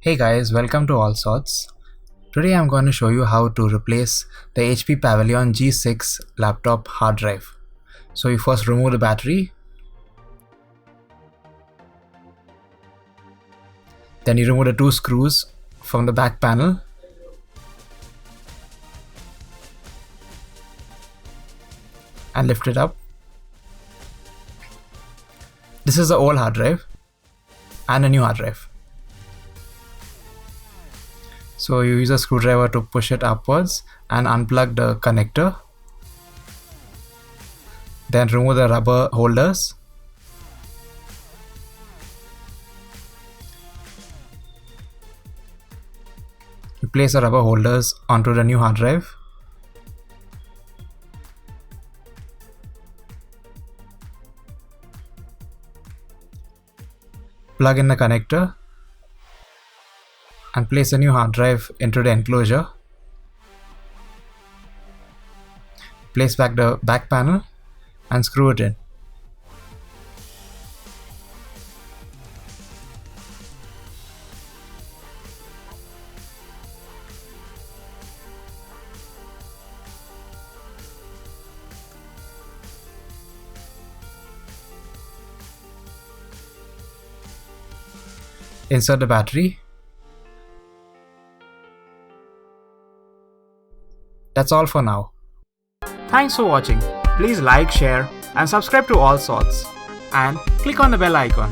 Hey guys, welcome to All Sorts. Today I'm going to show you how to replace the HP Pavilion G6 laptop hard drive. So you first remove the battery, then you remove the two screws from the back panel, and lift it up. This is the old hard drive and a new hard drive. So you use a screwdriver to push it upwards and unplug the connector. Then remove the rubber holders. You place the rubber holders onto the new hard drive. Plug in the connector and place the new hard drive into the enclosure. Place back the back panel and screw it in. Insert the battery. That's all for now. Thanks for watching. Please like, share and subscribe to All Sorts and click on the bell icon.